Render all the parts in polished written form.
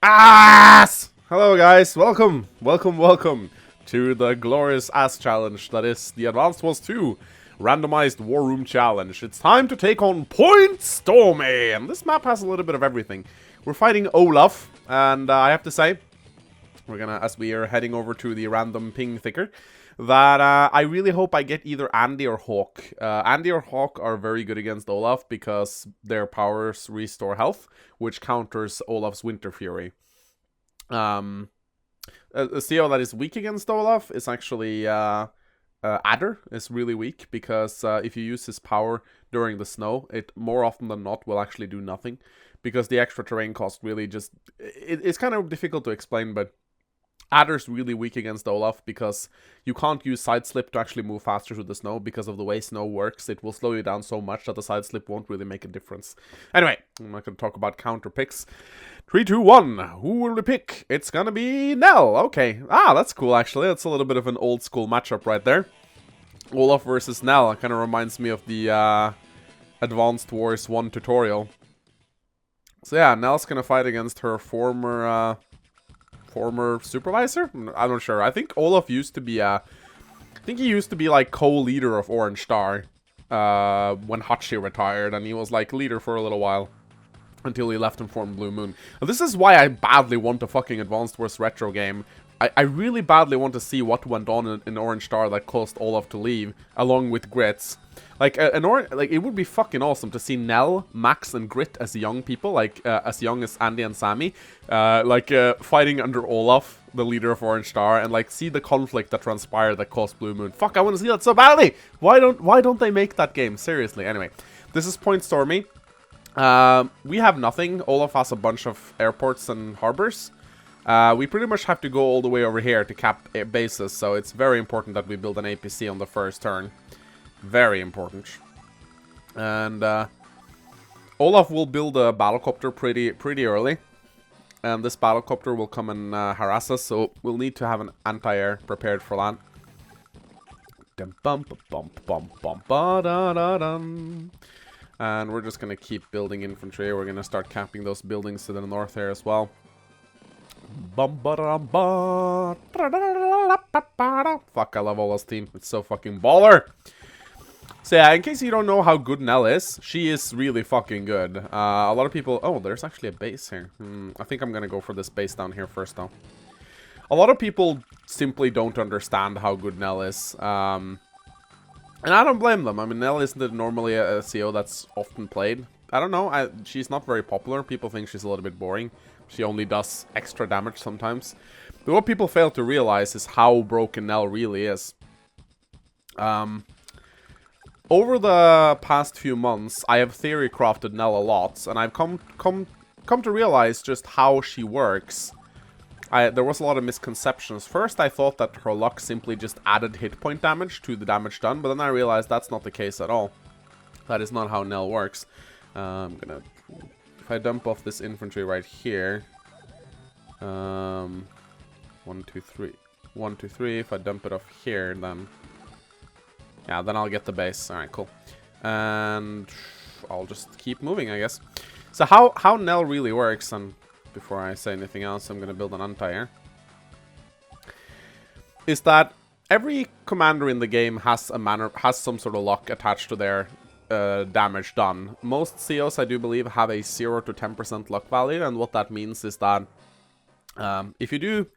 Ass! Hello guys, welcome to the glorious ass challenge that is the Advanced Wars 2 Randomized War Room Challenge. It's time to take on Point Stormy, and this map has a little bit of everything. We're fighting Olaf, and I have to say, we're gonna, as we are heading over to the random ping thicker, that I really hope I get either Andy or Hawk. Andy or Hawk are very good against Olaf because their powers restore health, which counters Olaf's Winter Fury. A CO that is weak against Olaf is actually Adder is really weak because if you use his power during the snow, it more often than not will actually do nothing because the extra terrain cost really just... It's kind of difficult to explain, but Adder's really weak against Olaf because you can't use side slip to actually move faster through the snow because of the way snow works. It will slow you down so much that the side slip won't really make a difference. Anyway, I'm not going to talk about counter picks. 3, 2, 1. Who will we pick? It's gonna be Nell. Okay. Ah, that's cool actually. That's a little bit of an old school matchup right there. Olaf versus Nell. Kind of reminds me of the Advanced Wars 1 tutorial. So yeah, Nell's gonna fight against her former supervisor? I'm not sure. I think Olaf used to be I think he used to be like co-leader of Orange Star when Hachi retired, and he was like leader for a little while until he left and formed Blue Moon. Now, this is why I badly want a fucking Advanced Wars retro game. I really badly want to see what went on in Orange Star that caused Olaf to leave, along with Grits. Like, it would be fucking awesome to see Nell, Max, and Grit as young people, like, as young as Andy and Sammy, fighting under Olaf, the leader of Orange Star, and, like, see the conflict that transpired that caused Blue Moon. Fuck, I want to see that so badly! Why don't they make that game? Seriously. Anyway, this is Point Stormy. We have nothing. Olaf has a bunch of airports and harbors. We pretty much have to go all the way over here to cap bases, so it's very important that we build an APC on the first turn. Very important. And Olaf will build a battlecopter pretty early. And this battlecopter will come and harass us, so we'll need to have an anti-air prepared for that. And we're just gonna keep building infantry. We're gonna start capping those buildings to the north here as well. Fuck, I love Ola's team. It's so fucking baller. So yeah, in case you don't know how good Nell is, she is really fucking good. A lot of people... Oh, there's actually a base here. I think I'm gonna go for this base down here first, though. A lot of people simply don't understand how good Nell is. And I don't blame them. I mean, Nell isn't normally a CO that's often played. I don't know. She's not very popular. People think she's a little bit boring. She only does extra damage sometimes. But what people fail to realize is how broken Nell really is. Over the past few months, I have theory crafted Nell a lot, and I've come to realize just how she works. There was a lot of misconceptions. First, I thought that her luck simply just added hit point damage to the damage done, but then I realized that's not the case at all. That is not how Nell works. I'm gonna... If I dump off this infantry right here... 1, 2, 3. 1, 2, 3. If I dump it off here, then... Yeah, then I'll get the base. Alright, cool. And... I'll just keep moving, I guess. So how Nell really works, and before I say anything else, I'm gonna build an anti-air, is that every commander in the game has some sort of luck attached to their damage done. Most COs, I do believe, have a 0 to 10% luck value, and what that means is that if you do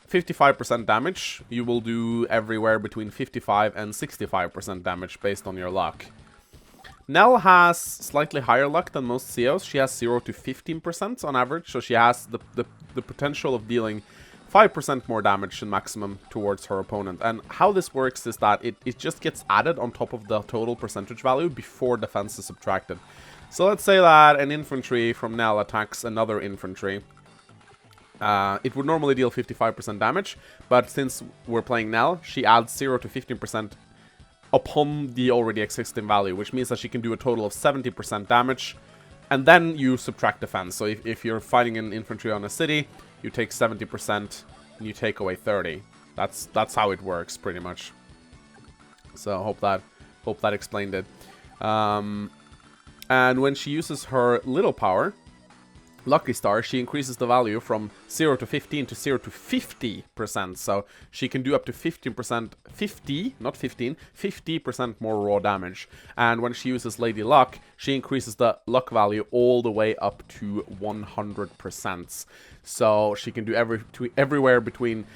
55% damage, you will do everywhere between 55 and 65% damage based on your luck. Nell has slightly higher luck than most COs. She has 0 to 15% on average, so she has the potential of dealing 5% more damage in maximum towards her opponent. And how this works is that it just gets added on top of the total percentage value before defense is subtracted. So let's say that an infantry from Nell attacks another infantry. It would normally deal 55% damage, but since we're playing Nell, she adds 0 to 15% upon the already existing value, which means that she can do a total of 70% damage, and then you subtract defense. So if you're fighting an infantry on a city, you take 70% and you take away 30. That's how it works pretty much. So hope that explained it. And when she uses her little power, Lucky Star, she increases the value from 0 to 15 to 0 to 50%. So she can do up to 15%, 50, not 15, 50% more raw damage. And when she uses Lady Luck, she increases the luck value all the way up to 100%. So she can do everywhere between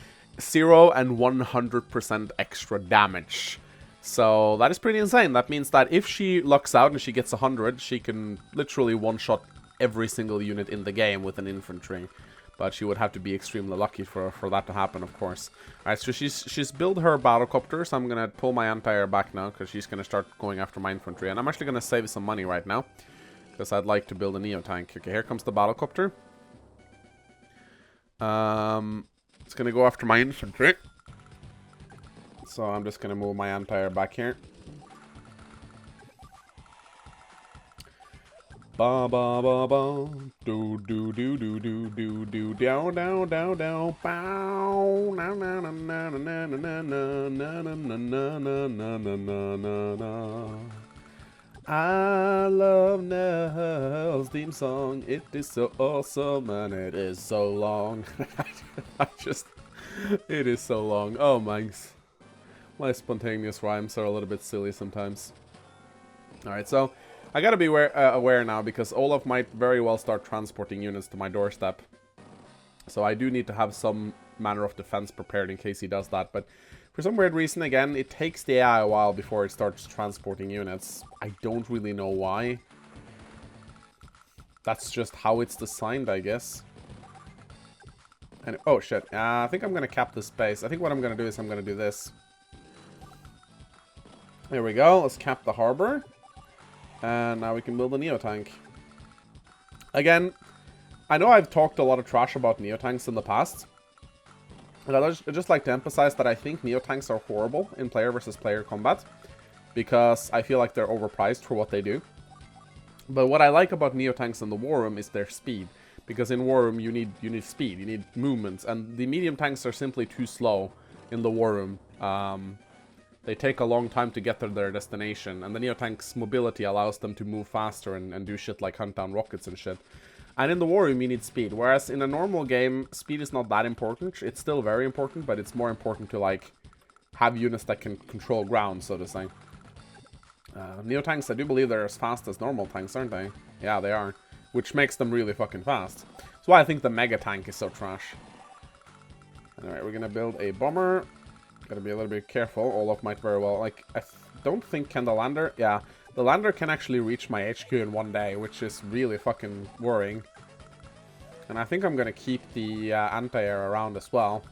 0 and 100% extra damage. So that is pretty insane. That means that if she lucks out and she gets 100, she can literally one-shot every single unit in the game with an infantry. But she would have to be extremely lucky for that to happen, of course. Alright, so she's built her battlecopter, so I'm gonna pull my anti-air back now, because she's gonna start going after my infantry. And I'm actually gonna save some money right now, because I'd like to build a Neo tank. Okay, here comes the battlecopter. It's gonna go after my infantry. So I'm just gonna move my anti-air back here. Ba ba ba ba, do do do do do do do, down down down down, bow, na na na na na na na na na na na na na na na. I love Nell's theme song. It is so awesome and it is so long. It is so long. Oh my spontaneous rhymes are a little bit silly sometimes. All right, so. I gotta be aware now, because Olaf might very well start transporting units to my doorstep. So I do need to have some manner of defense prepared in case he does that. But for some weird reason, again, it takes the AI a while before it starts transporting units. I don't really know why. That's just how it's designed, I guess. And oh shit, I think I'm gonna cap the space. I think what I'm gonna do is I'm gonna do this. There we go, let's cap the harbor. And now we can build a Neo tank. Again, I know I've talked a lot of trash about Neo tanks in the past. And I'd just like to emphasize that I think Neo tanks are horrible in player versus player combat. Because I feel like they're overpriced for what they do. But what I like about Neo tanks in the War Room is their speed. Because in War Room you need speed, you need movements. And the medium tanks are simply too slow in the War Room. They take a long time to get to their destination, and the Neotank's mobility allows them to move faster and do shit like hunt down rockets and shit. And in the War Room, you need speed, whereas in a normal game, speed is not that important. It's still very important, but it's more important to, like, have units that can control ground, so to say. Neotanks, I do believe they're as fast as normal tanks, aren't they? Yeah, they are. Which makes them really fucking fast. That's why I think the Mega Tank is so trash. Anyway, we're gonna build a bomber. Gotta be a little bit careful. Olaf might very well, like, I don't think, can the lander? Yeah, the lander can actually reach my HQ in one day, which is really fucking worrying. And I think I'm gonna keep the anti-air around as well.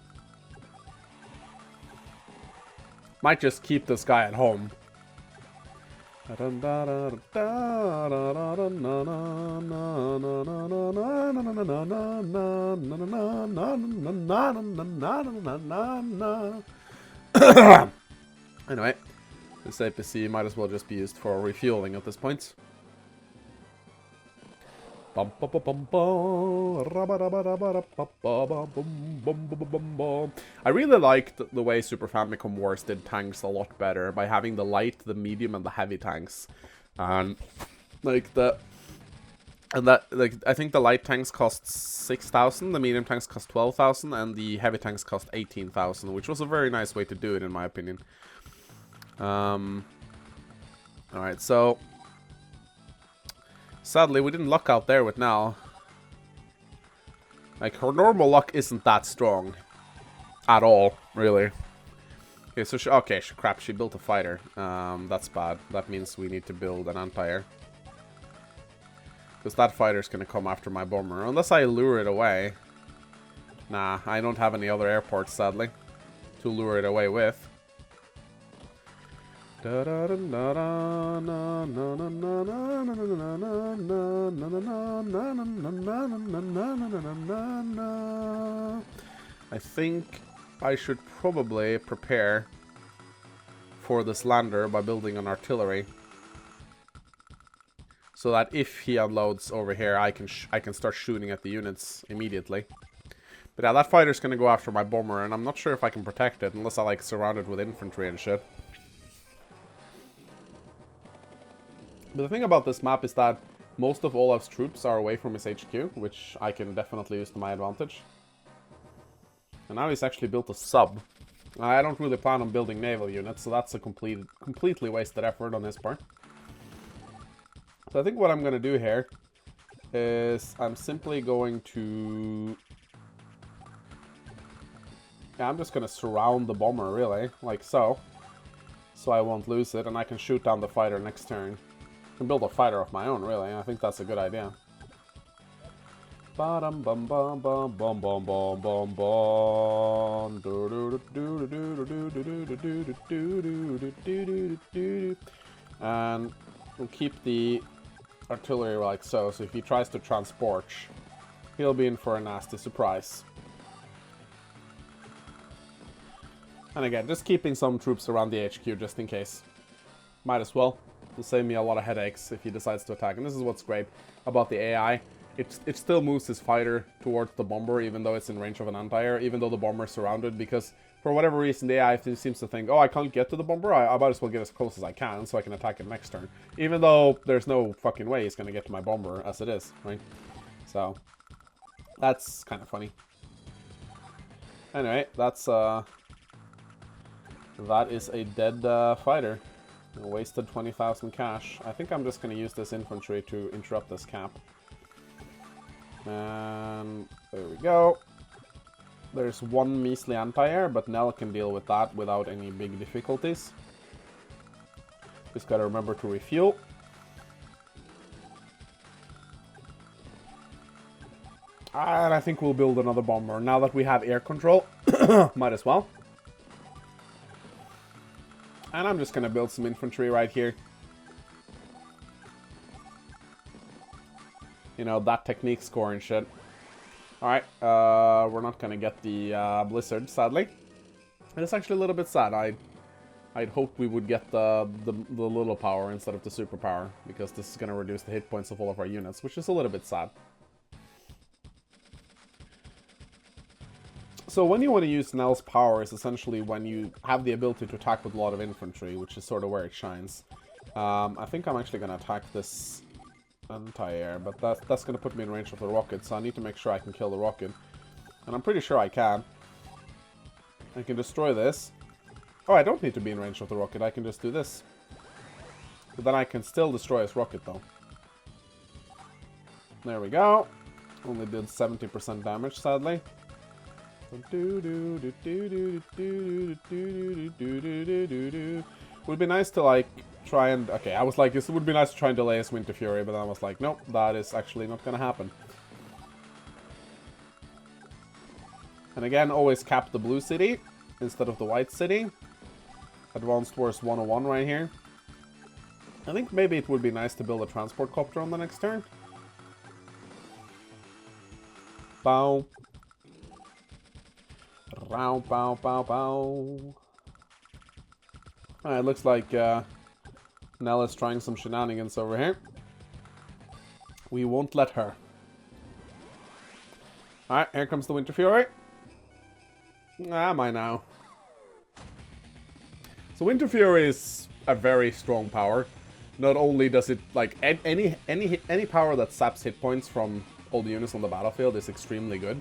Might just keep this guy at home. Anyway, this APC might as well just be used for refueling at this point. I really liked the way Super Famicom Wars did tanks a lot better by having the light, the medium, and the heavy tanks. And like I think the light tanks cost 6,000, the medium tanks cost 12,000, and the heavy tanks cost 18,000, which was a very nice way to do it in my opinion. Alright, so sadly we didn't luck out there with Nell. Like, her normal luck isn't that strong at all, really. Okay, so crap, she built a fighter. That's bad. That means we need to build an anti-air. Because that fighter's gonna come after my bomber. Unless I lure it away. Nah, I don't have any other airports, sadly, to lure it away with. I think I should probably prepare for this lander by building an artillery. So that if he unloads over here, I can start shooting at the units immediately. But yeah, that fighter's gonna go after my bomber, and I'm not sure if I can protect it unless I like surround it with infantry and shit. But the thing about this map is that Most of Olaf's troops are away from his HQ, which I can definitely use to my advantage. And now he's actually built a sub. I don't really plan on building naval units, so that's a completely wasted effort on his part. So I think what I'm going to do here is I'm simply going to... Yeah, I'm just going to surround the bomber, really, like so. So I won't lose it, and I can shoot down the fighter next turn. I can build a fighter of my own, really. I think that's a good idea. Bum bum bum bum bum bum bum bum bum. And we'll keep the artillery like so. So if he tries to transport, he'll be in for a nasty surprise. And again, just keeping some troops around the HQ just in case. Might as well. It'll save me a lot of headaches if he decides to attack. And this is what's great about the AI. It still moves his fighter towards the bomber, even though it's in range of an anti-air, even though the bomber is surrounded, because for whatever reason the AI seems to think, oh, I can't get to the bomber, I might as well get as close as I can so I can attack it next turn. Even though there's no fucking way he's going to get to my bomber as it is, right? So, that's kind of funny. Anyway, that is a dead fighter. I wasted 20,000 cash. I think I'm just going to use this infantry to interrupt this cap. And there we go. There's one measly anti-air, but Nell can deal with that without any big difficulties. Just gotta remember to refuel. And I think we'll build another bomber. Now that we have air control, might as well. And I'm just gonna build some infantry right here. You know, that technique score and shit. Alright, we're not gonna get the blizzard, sadly. And it's actually a little bit sad. I'd hoped we would get the little power instead of the super power, because this is gonna reduce the hit points of all of our units, which is a little bit sad. So when you want to use Nell's power is essentially when you have the ability to attack with a lot of infantry, which is sort of where it shines. I think I'm actually gonna attack this anti-air, but that's going to put me in range of the rocket, so I need to make sure I can kill the rocket. And I'm pretty sure I can. I can destroy this. Oh, I don't need to be in range of the rocket, I can just do this. But then I can still destroy his rocket, though. There we go. Only did 70% damage, sadly. Would be nice to, like, try and... Okay, I was like, this would be nice to try and delay his Winter Fury, but then I was like, nope, that is actually not gonna happen. And again, always cap the blue city instead of the white city. Advanced Wars 101 right here. I think maybe it would be nice to build a transport copter on the next turn. Bow. Bow, bow, bow, bow. Alright, looks like Nell is trying some shenanigans over here. We won't let her. Alright, here comes the Winter Fury. Am I now? So Winter Fury is a very strong power. Not only does it, like, any power that saps hit points from all the units on the battlefield is extremely good.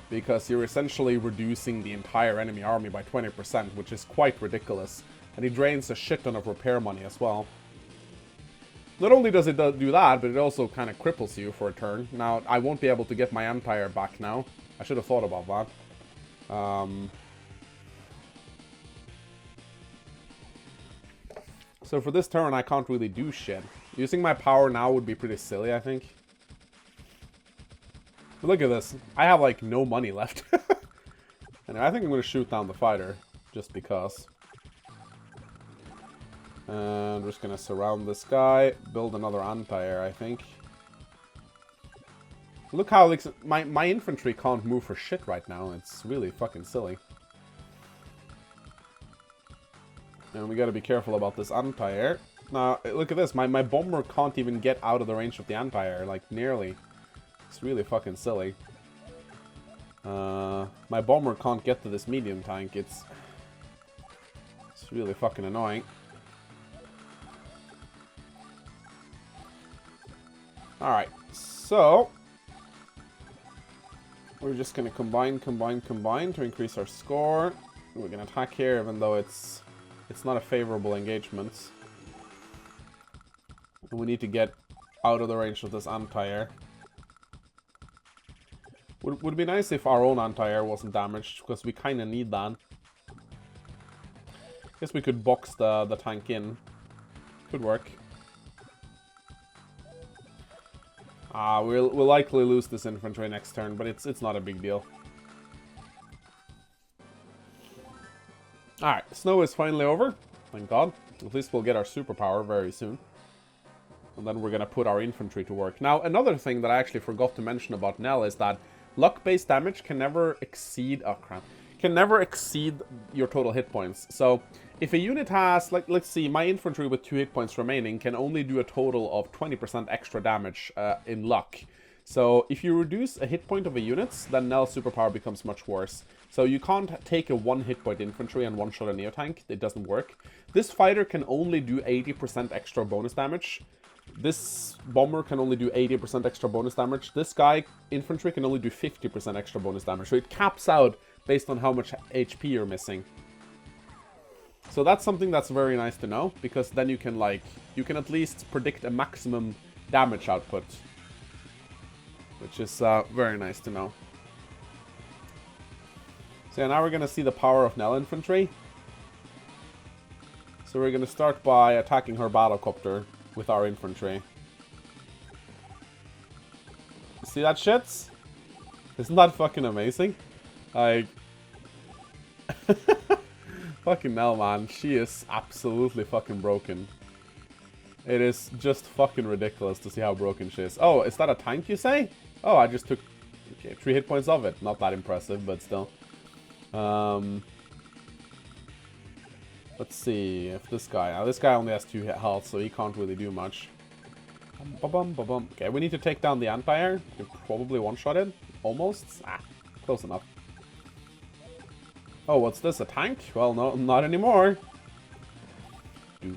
Because you're essentially reducing the entire enemy army by 20%, which is quite ridiculous. And he drains a shit ton of repair money as well. Not only does it do that, but it also kind of cripples you for a turn. Now, I won't be able to get my anti-air back now. I should have thought about that. So for this turn, I can't really do shit. Using my power now would be pretty silly, I think. But look at this. I have, like, no money left. And I think I'm going to shoot down the fighter, just because. And we're just going to surround this guy, build another anti-air, I think. Look how, like, my infantry can't move for shit right now. It's really fucking silly. And we gotta be careful about this anti-air. Now, look at this. My bomber can't even get out of the range of the anti-air, like, nearly. It's really fucking silly. My bomber can't get to this medium tank. It's really fucking annoying. Alright, so we're just gonna combine to increase our score. We're gonna attack here, even though it's not a favorable engagement. And we need to get out of the range of this anti-air. Would be nice if our own anti-air wasn't damaged, because we kind of need that. Guess we could box the tank in. Could work. We'll likely lose this infantry next turn, but it's not a big deal. Alright, snow is finally over. Thank God. At least we'll get our superpower very soon. And then we're gonna put our infantry to work. Now, another thing that I actually forgot to mention about Nell is that luck-based damage can never exceed... Oh, crap. Can never exceed your total hit points. So, if a unit has... Like, let's see, my infantry with 2 hit points remaining can only do a total of 20% extra damage in luck. So, if you reduce a hit point of a unit, then Nell's superpower becomes much worse. So, you can't take a 1 hit point infantry and one-shot a Neotank. It doesn't work. This fighter can only do 80% extra bonus damage. This bomber can only do 80% extra bonus damage. This guy, infantry, can only do 50% extra bonus damage. So it caps out based on how much HP you're missing. So that's something that's very nice to know, because then you can at least predict a maximum damage output. Which is very nice to know. So yeah, now we're going to see the power of Nell infantry. So we're going to start by attacking her battlecopter with our infantry. See that shit? Isn't that fucking amazing? Like... fucking Nell, man. She is absolutely fucking broken. It is just fucking ridiculous to see how broken she is. Oh, is that a tank, you say? Oh, I just took... Okay, 3 hit points of it. Not that impressive, but still. Let's see if this guy... this guy only has 2 health, so he can't really do much. Okay, we need to take down the anti-air. You can probably one-shot it. Almost. Close enough. Oh, what's this? A tank? Well, no, not anymore. Your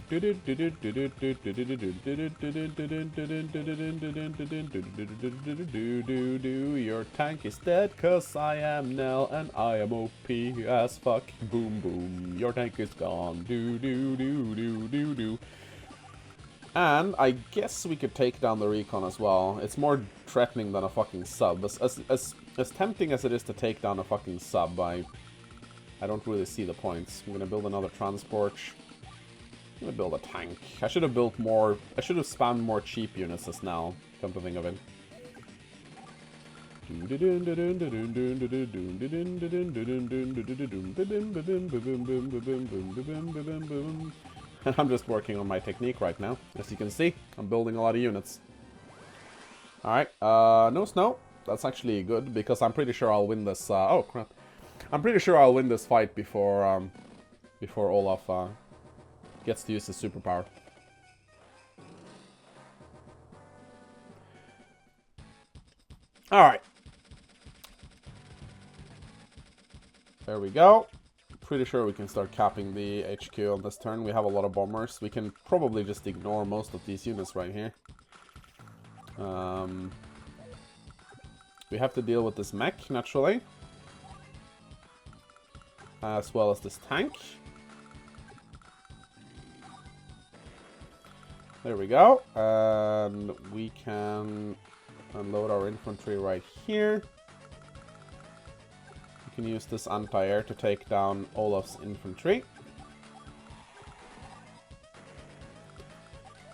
tank is dead, cause I am Nell and I am OP as fuck. Boom boom. Your tank is gone. And I guess we could take down the recon as well. It's more threatening than a fucking sub. As tempting as it is to take down a fucking sub, I don't really see the points. I'm gonna build another transport. I'm gonna build a tank. I should have built more... I should have spammed more cheap units as now, come to think of it. I'm just working on my technique right now. As you can see, I'm building a lot of units. Alright, no snow. That's actually good, because I'm pretty sure I'll win this... oh, crap. I'm pretty sure I'll win this fight before Olaf gets to use his superpower. Alright. There we go. Pretty sure we can start capping the HQ on this turn. We have a lot of bombers. We can probably just ignore most of these units right here. We have to deal with this mech, naturally. As well as this tank. There we go. And we can unload our infantry right here. We can use this anti-air to take down Olaf's infantry.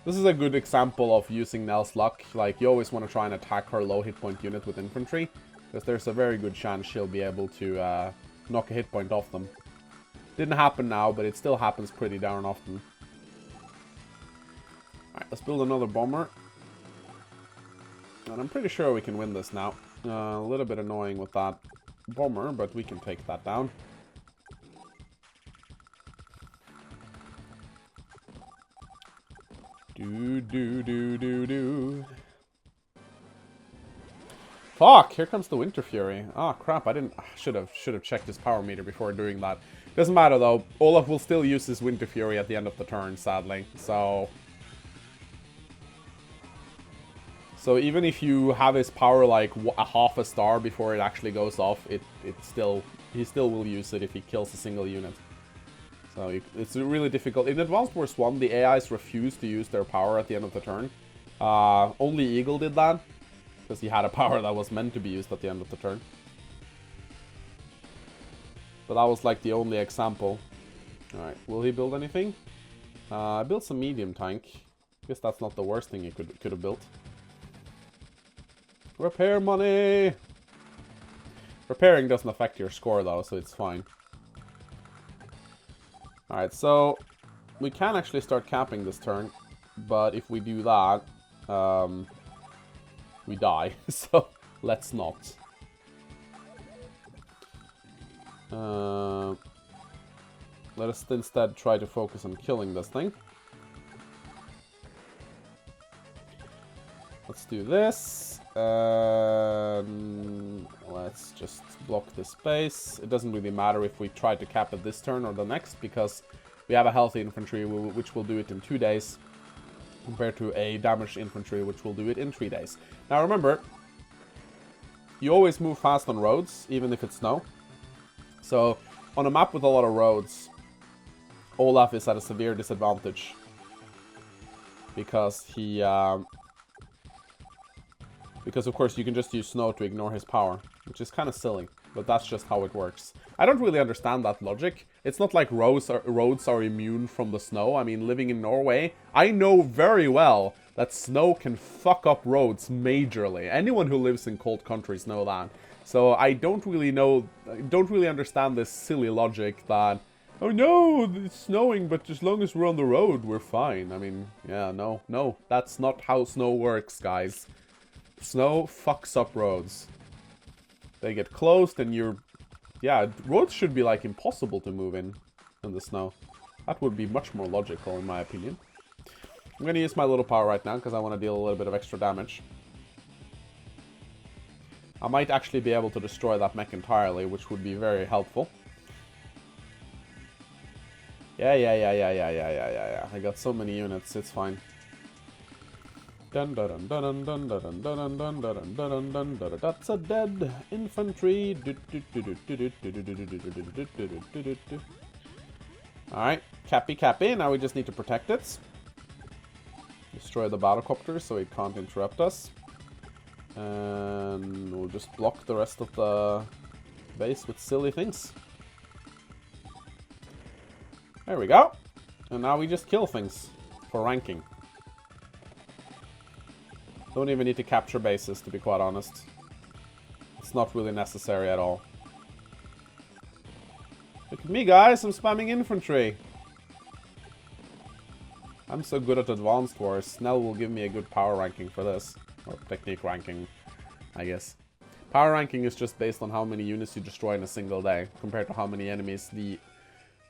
This is a good example of using Nell's luck. Like, you always want to try and attack her low hit point unit with infantry, because there's a very good chance she'll be able to knock a hit point off them. Didn't happen now, but it still happens pretty darn often. Alright, let's build another bomber. And I'm pretty sure we can win this now. A little bit annoying with that bomber, but we can take that down. Fuck! Here comes the Winter Fury. Ah, crap! I should have checked his power meter before doing that. Doesn't matter though. Olaf will still use his Winter Fury at the end of the turn, sadly. So So even if you have his power like a half a star before it actually goes off, he still will use it if he kills a single unit. So it's really difficult. In Advanced Wars 1, the AIs refused to use their power at the end of the turn. Only Eagle did that, because he had a power that was meant to be used at the end of the turn. But that was like the only example. Alright, will he build anything? I built some medium tank. Guess that's not the worst thing he could have built. Repair money! Repairing doesn't affect your score though, so it's fine. Alright, so we can actually start capping this turn, but if we do that, we die, so let's not. Let us instead try to focus on killing this thing. Let's do this. Let's just block this space. It doesn't really matter if we try to cap it this turn or the next, because we have a healthy infantry which will do it in 2 days, compared to a damaged infantry which will do it in 3 days. Now remember, you always move fast on roads, even if it's snow. So on a map with a lot of roads, Olaf is at a severe disadvantage, because he because of course you can just use snow to ignore his power, which is kind of silly, but that's just how it works. I don't really understand that logic. It's not like roads are immune from the snow. I mean, living in Norway, I know very well that snow can fuck up roads majorly. Anyone who lives in cold countries know that. So I don't really understand this silly logic that, oh no, it's snowing, but as long as we're on the road, we're fine. I mean, yeah, no, that's not how snow works, guys. Snow fucks up roads. They get closed and yeah, roads should be like impossible to move in the snow. That would be much more logical in my opinion. I'm gonna use my little power right now because I want to deal a little bit of extra damage. I might actually be able to destroy that mech entirely, which would be very helpful. Yeah. I got so many units, it's fine. Dun dun dun dun dun dun dun dun dun dun dun dun dun. That's a dead infantry. Alright, Cappy. Now we just need to protect it. Destroy the battlecopter so it can't interrupt us. And we'll just block the rest of the base with silly things. There we go. And now we just kill things for ranking. Don't even need to capture bases, to be quite honest. It's not really necessary at all. Look at me, guys. I'm spamming infantry. I'm so good at Advanced Wars. Nell will give me a good power ranking for this. Or technique ranking, I guess. Power ranking is just based on how many units you destroy in a single day, compared to how many enemies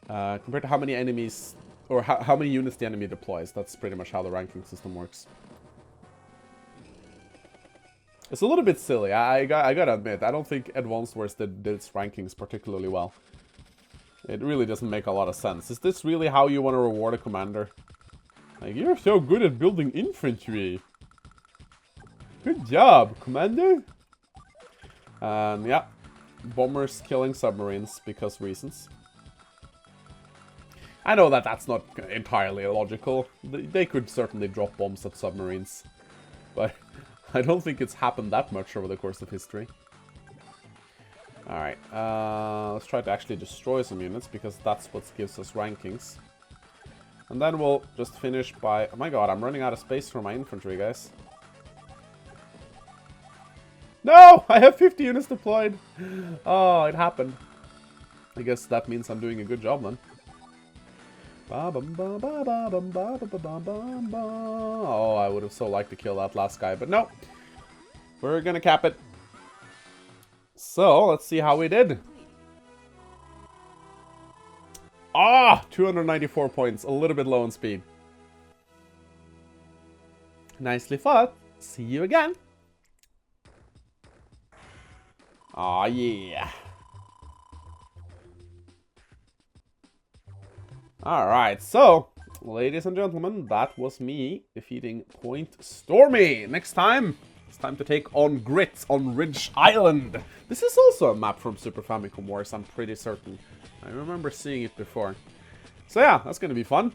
or how many units the enemy deploys. That's pretty much how the ranking system works. It's a little bit silly. I gotta admit, I don't think Advanced Wars did its rankings particularly well. It really doesn't make a lot of sense. Is this really how you want to reward a commander? Like, you're so good at building infantry. Good job, commander. Yeah. Bombers killing submarines because reasons. I know that that's not entirely illogical. They could certainly drop bombs at submarines. But I don't think it's happened that much over the course of history. Alright, let's try to actually destroy some units, because that's what gives us rankings. And then we'll just finish by... Oh my god, I'm running out of space for my infantry, guys. No! I have 50 units deployed! Oh, it happened. I guess that means I'm doing a good job then. Oh, I would have so liked to kill that last guy, but no. We're gonna cap it. So, let's see how we did. Ah! 294 points. A little bit low on speed. Nicely fought. See you again. Aw, yeah. Alright, so ladies and gentlemen, that was me defeating Point Stormy. Next time, it's time to take on Grit on Ridge Island. This is also a map from Super Famicom Wars, I'm pretty certain. I remember seeing it before. So yeah, that's gonna be fun.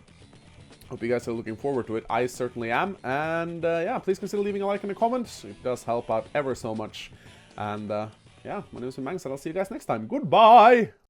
Hope you guys are looking forward to it. I certainly am. And yeah, please consider leaving a like and a comment. It does help out ever so much. And yeah, my name is Mangs, and I'll see you guys next time. Goodbye!